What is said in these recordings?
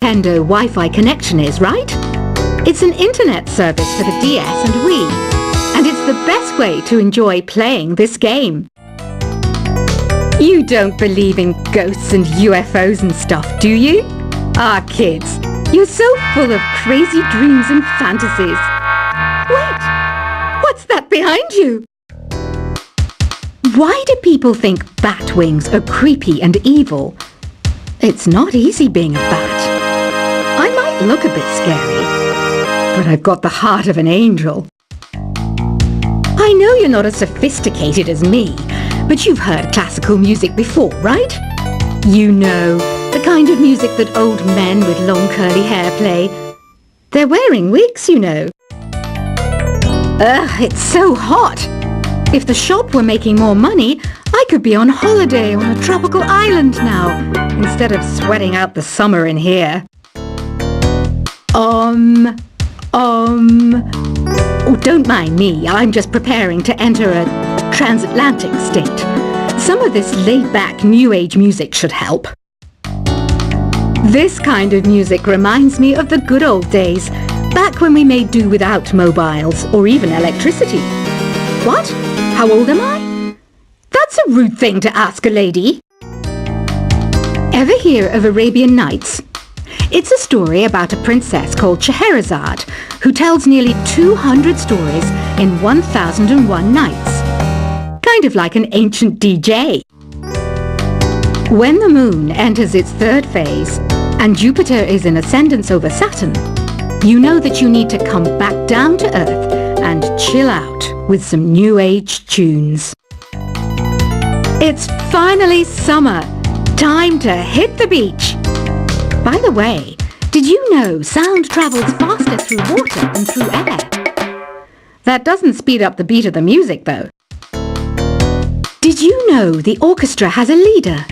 Nintendo Wi-Fi connection is, right? It's an internet service for the DS and Wii, and it's the best way to enjoy playing this game. You don't believe in ghosts and UFOs and stuff, do you? Ah, kids, you're so full of crazy dreams and fantasies. Wait, what's that behind you? Why do people think bat wings are creepy and evil? It's not easy being a bat. I might look a bit scary, but I've got the heart of an angel. I know you're not as sophisticated as me, but you've heard classical music before, right? You know, the kind of music that old men with long curly hair play. They're wearing wigs, you know. Ugh, it's so hot. If the shop were making more money, I could be on holiday on a tropical island now, instead of sweating out the summer in here. Oh, don't mind me. I'm just preparing to enter a transatlantic state. Some of this laid-back New Age music should help. This kind of music reminds me of the good old days, back when we made do without mobiles or even electricity. What? How old am I? That's a rude thing to ask a lady. Ever hear of Arabian Nights? It's a story about a princess called Scheherazade who tells nearly 200 stories in 1001 nights. Kind of like an ancient DJ. When the moon enters its third phase and Jupiter is in ascendance over Saturn, you know that you need to come back down to Earth and chill out with some New Age tunes. It's finally summer. Time to hit the beach. By the way, did you know sound travels faster through water than through air? That doesn't speed up the beat of the music, though. Did you know the orchestra has a leader?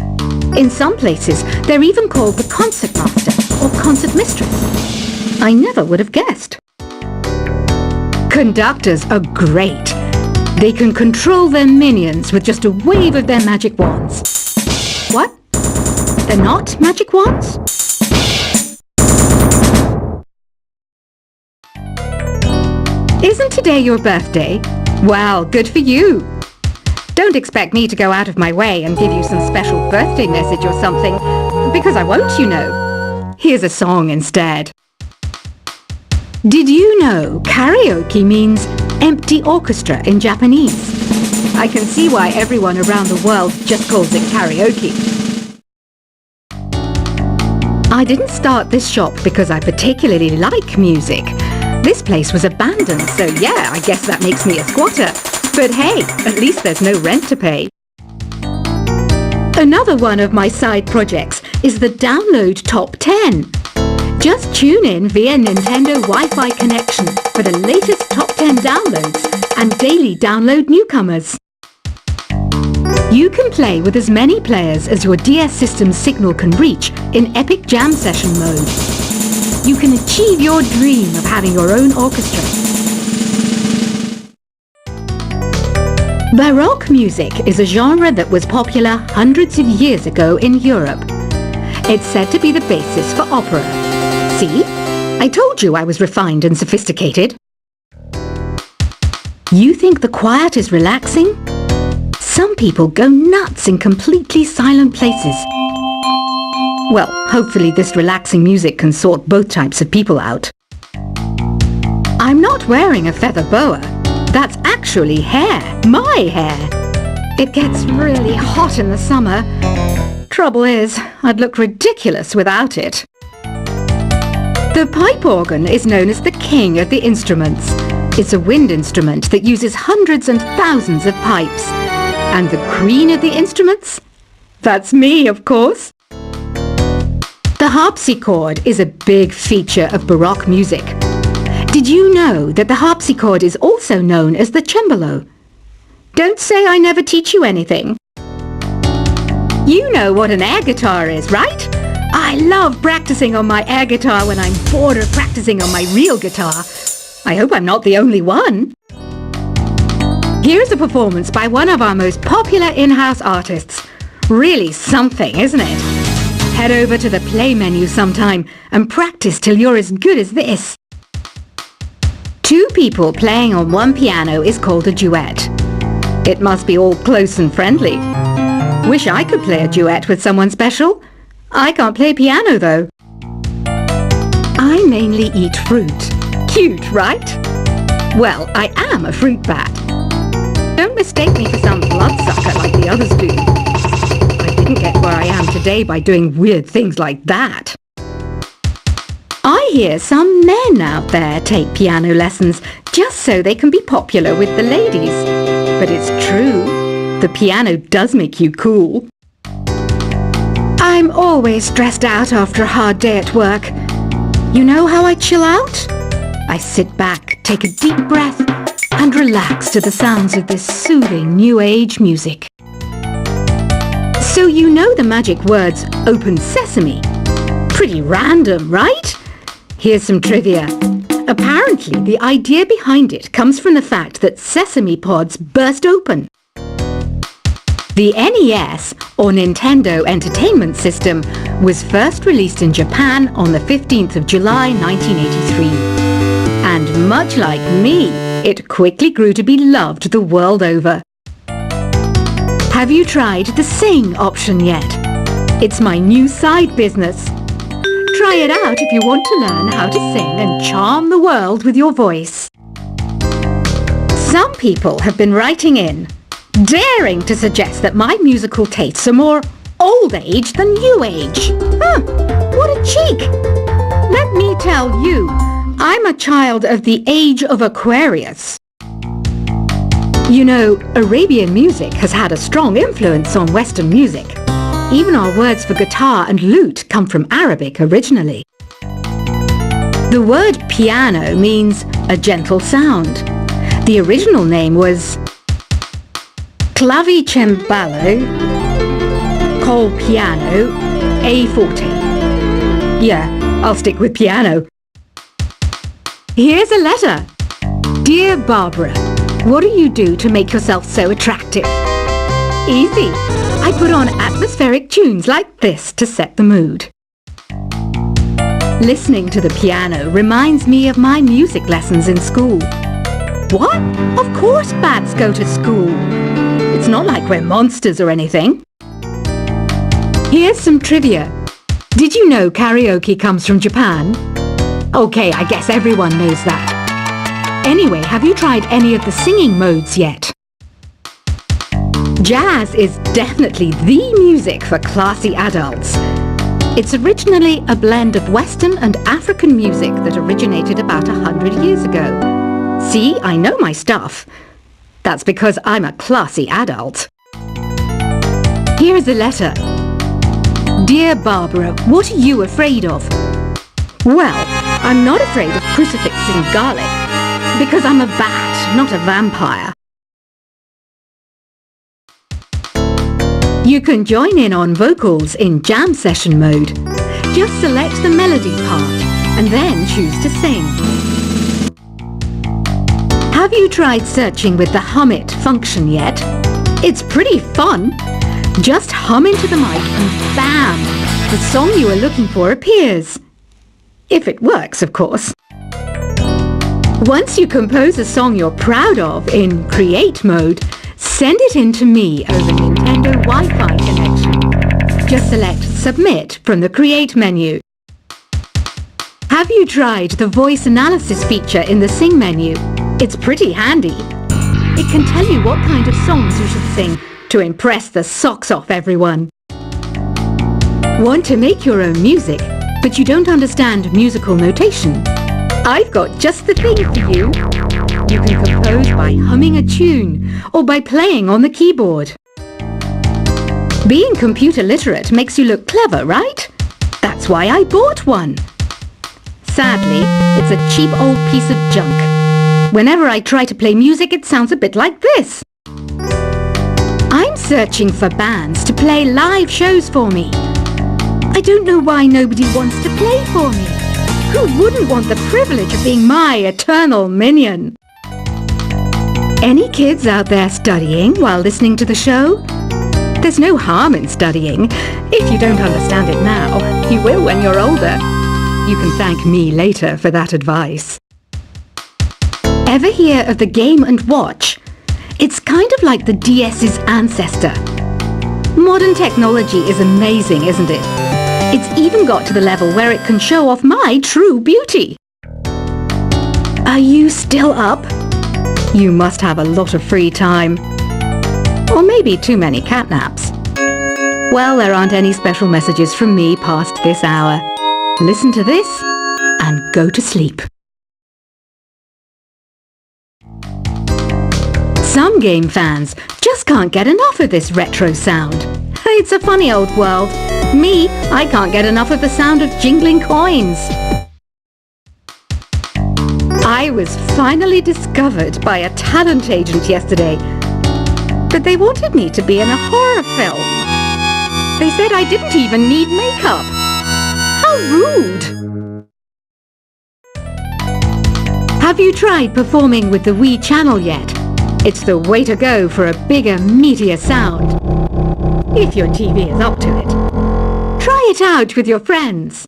In some places, they're even called the concertmaster or concertmistress. I never would have guessed. Conductors are great. They can control their minions with just a wave of their magic wands. What? They're not magic wands? Isn't today your birthday? Well, good for you. Don't expect me to go out of my way and give you some special birthday message or something, because I won't, you know. Here's a song instead. Did you know karaoke means empty orchestra in Japanese? I can see why everyone around the world just calls it karaoke. I didn't start this shop because I particularly like music. This place was abandoned, so yeah, I guess that makes me a squatter. But hey, at least there's no rent to pay. Another one of my side projects is the Download Top 10. Just tune in via Nintendo Wi-Fi connection for the latest top 10 downloads and daily download newcomers. You can play with as many players as your DS system's signal can reach in Epic Jam Session mode. You can achieve your dream of having your own orchestra. Baroque music is a genre that was popular hundreds of years ago in Europe. It's said to be the basis for opera. See? I told you I was refined and sophisticated. You think the quiet is relaxing? Some people go nuts in completely silent places. Well, hopefully this relaxing music can sort both types of people out. I'm not wearing a feather boa. That's actually hair. My hair. It gets really hot in the summer. Trouble is, I'd look ridiculous without it. The pipe organ is known as the king of the instruments. It's a wind instrument that uses hundreds and thousands of pipes. And the queen of the instruments? That's me, of course. The harpsichord is a big feature of Baroque music. Did you know that the harpsichord is also known as the cembalo? Don't say I never teach you anything. You know what an air guitar is, right? I love practicing on my air guitar when I'm bored of practicing on my real guitar. I hope I'm not the only one. Here's a performance by one of our most popular in-house artists. Really something, isn't it? Head over to the play menu sometime and practice till you're as good as this. Two people playing on one piano is called a duet. It must be all close and friendly. Wish I could play a duet with someone special. I can't play piano though. I mainly eat fruit. Cute, right? Well, I am a fruit bat. Don't mistake me for some bloodsucker like the others do. I didn't get where I am today by doing weird things like that. I hear some men out there take piano lessons just so they can be popular with the ladies. But it's true, the piano does make you cool. I'm always stressed out after a hard day at work. You know how I chill out? I sit back, take a deep breath, and relax to the sounds of this soothing new age music. So you know the magic words "Open Sesame"? Pretty random, right? Here's some trivia. Apparently, the idea behind it comes from the fact that sesame pods burst open. The NES, or Nintendo Entertainment System, was first released in Japan on the 15th of July 1983. And much like me, it quickly grew to be loved the world over. Have you tried the Sing option yet? It's my new side business. Try it out if you want to learn how to sing and charm the world with your voice. Some people have been writing in, daring to suggest that my musical tastes are more old age than new age. What a cheek! Let me tell you, I'm a child of the age of Aquarius. You know, Arabian music has had a strong influence on Western music. Even our words for guitar and lute come from Arabic originally. The word piano means a gentle sound. The original name was clavicembalo col piano a forte. Yeah, I'll stick with piano. Here's a letter. Dear Barbara, what do you do to make yourself so attractive? Easy. I put on atmospheric tunes like this to set the mood. Listening to the piano reminds me of my music lessons in school. What? Of course bats go to school. It's not like we're monsters or anything. Here's some trivia. Did you know karaoke comes from Japan? Okay, I guess everyone knows that. Anyway, have you tried any of the singing modes yet? Jazz is definitely the music for classy adults. It's originally a blend of Western and African music that originated about 100 years ago. See, I know my stuff. That's because I'm a classy adult. Here's a letter. Dear Barbara, what are you afraid of? Well, I'm not afraid of crucifixes and garlic, because I'm a bat, not a vampire. You can join in on vocals in jam session mode. Just select the melody part and then choose to sing. Have you tried searching with the Hum It function yet? It's pretty fun. Just hum into the mic and bam! The song you are looking for appears. If it works, of course. Once you compose a song you're proud of in Create mode, send it in to me over Nintendo Wi-Fi connection. Just select Submit from the Create menu. Have you tried the voice analysis feature in the Sing menu? It's pretty handy. It can tell you what kind of songs you should sing to impress the socks off everyone. Want to make your own music, but you don't understand musical notation? I've got just the thing for you. You can compose by humming a tune or by playing on the keyboard. Being computer literate makes you look clever, right? That's why I bought one. Sadly, it's a cheap old piece of junk. Whenever I try to play music, it sounds a bit like this. I'm searching for bands to play live shows for me. I don't know why nobody wants to play for me. Who wouldn't want the privilege of being my eternal minion? Any kids out there studying while listening to the show? There's no harm in studying. If you don't understand it now, you will when you're older. You can thank me later for that advice. Ever hear of the Game & Watch? It's kind of like the DS's ancestor. Modern technology is amazing, isn't it? It's even got to the level where it can show off my true beauty. Are you still up? You must have a lot of free time. Or maybe too many catnaps. Well, there aren't any special messages from me past this hour. Listen to this and go to sleep. Some game fans just can't get enough of this retro sound. It's a funny old world. Me, I can't get enough of the sound of jingling coins. I was finally discovered by a talent agent yesterday, but they wanted me to be in a horror film. They said I didn't even need makeup. How rude! Have you tried performing with the Wii channel yet? It's the way to go for a bigger, meatier sound. If your TV is up to it. Try it out with your friends.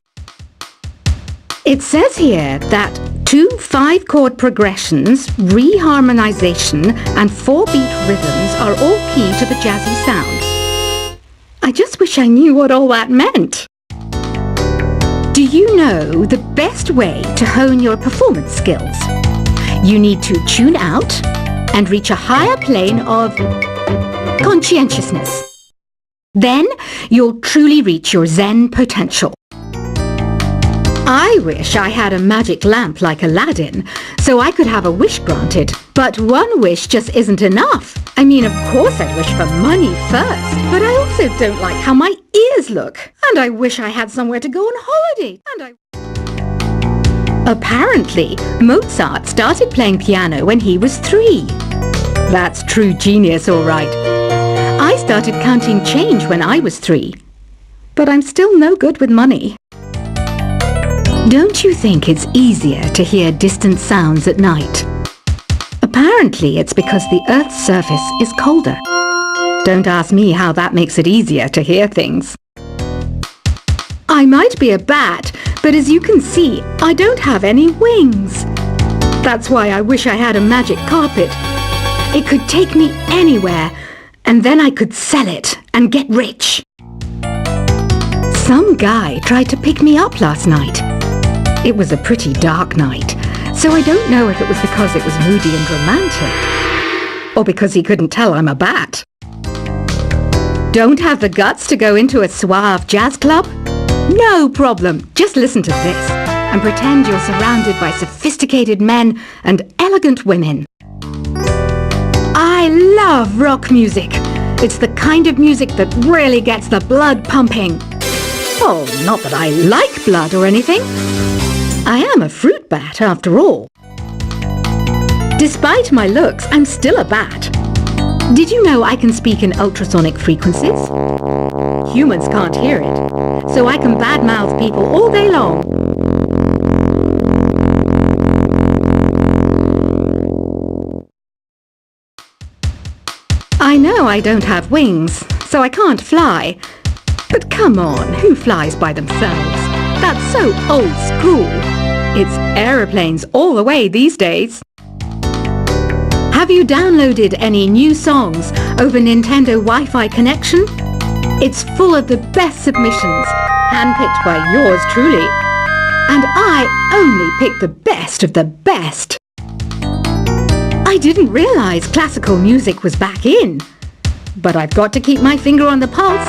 It says here that 2 5-chord progressions, reharmonization, and 4-beat rhythms are all key to the jazzy sound. I just wish I knew what all that meant. Do you know the best way to hone your performance skills? You need to tune out and reach a higher plane of conscientiousness. Then you'll truly reach your Zen potential. I wish I had a magic lamp like Aladdin, so I could have a wish granted. But one wish just isn't enough. I mean, of course I'd wish for money first, but I also don't like how my ears look. And I wish I had somewhere to go on holiday. Apparently, Mozart started playing piano when he was 3. That's true genius, all right. I started counting change when I was 3. But I'm still no good with money. Don't you think it's easier to hear distant sounds at night? Apparently, it's because the Earth's surface is colder. Don't ask me how that makes it easier to hear things. I might be a bat, but as you can see, I don't have any wings. That's why I wish I had a magic carpet. It could take me anywhere, and then I could sell it and get rich. Some guy tried to pick me up last night. It was a pretty dark night, so I don't know if it was because it was moody and romantic, or because he couldn't tell I'm a bat. Don't have the guts to go into a suave jazz club? No problem, just listen to this and pretend you're surrounded by sophisticated men and elegant women. I love rock music. It's the kind of music that really gets the blood pumping. Oh, not that I like blood or anything. I am a fruit bat, after all. Despite my looks, I'm still a bat. Did you know I can speak in ultrasonic frequencies? Humans can't hear it, so I can badmouth people all day long. I know I don't have wings, so I can't fly. But come on, who flies by themselves? That's so old school. It's aeroplanes all the way these days. Have you downloaded any new songs over Nintendo Wi-Fi connection? It's full of the best submissions, handpicked by yours truly. And I only pick the best of the best. I didn't realize classical music was back in. But I've got to keep my finger on the pulse,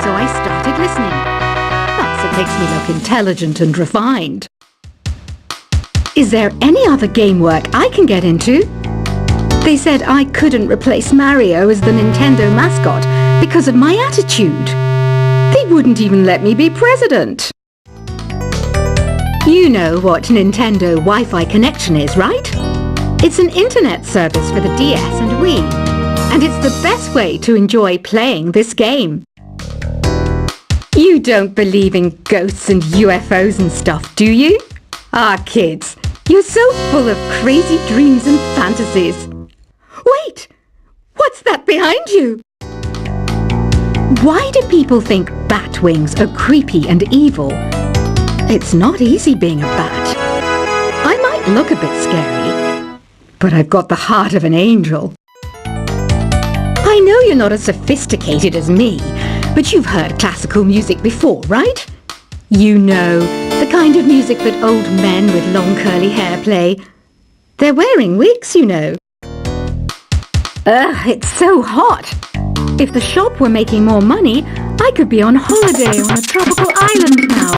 so I started listening. That's what makes me look intelligent and refined. Is there any other game work I can get into? They said I couldn't replace Mario as the Nintendo mascot because of my attitude. They wouldn't even let me be president. You know what Nintendo Wi-Fi connection is, right? It's an internet service for the DS and Wii, and it's the best way to enjoy playing this game. You don't believe in ghosts and UFOs and stuff, do you? Ah, kids, you're so full of crazy dreams and fantasies. Wait! What's that behind you? Why do people think bat wings are creepy and evil? It's not easy being a bat. I might look a bit scary, but I've got the heart of an angel. I know you're not as sophisticated as me, but you've heard classical music before, right? You know, the kind of music that old men with long curly hair play. They're wearing wigs, you know. Ugh, it's so hot. If the shop were making more money, I could be on holiday on a tropical island now.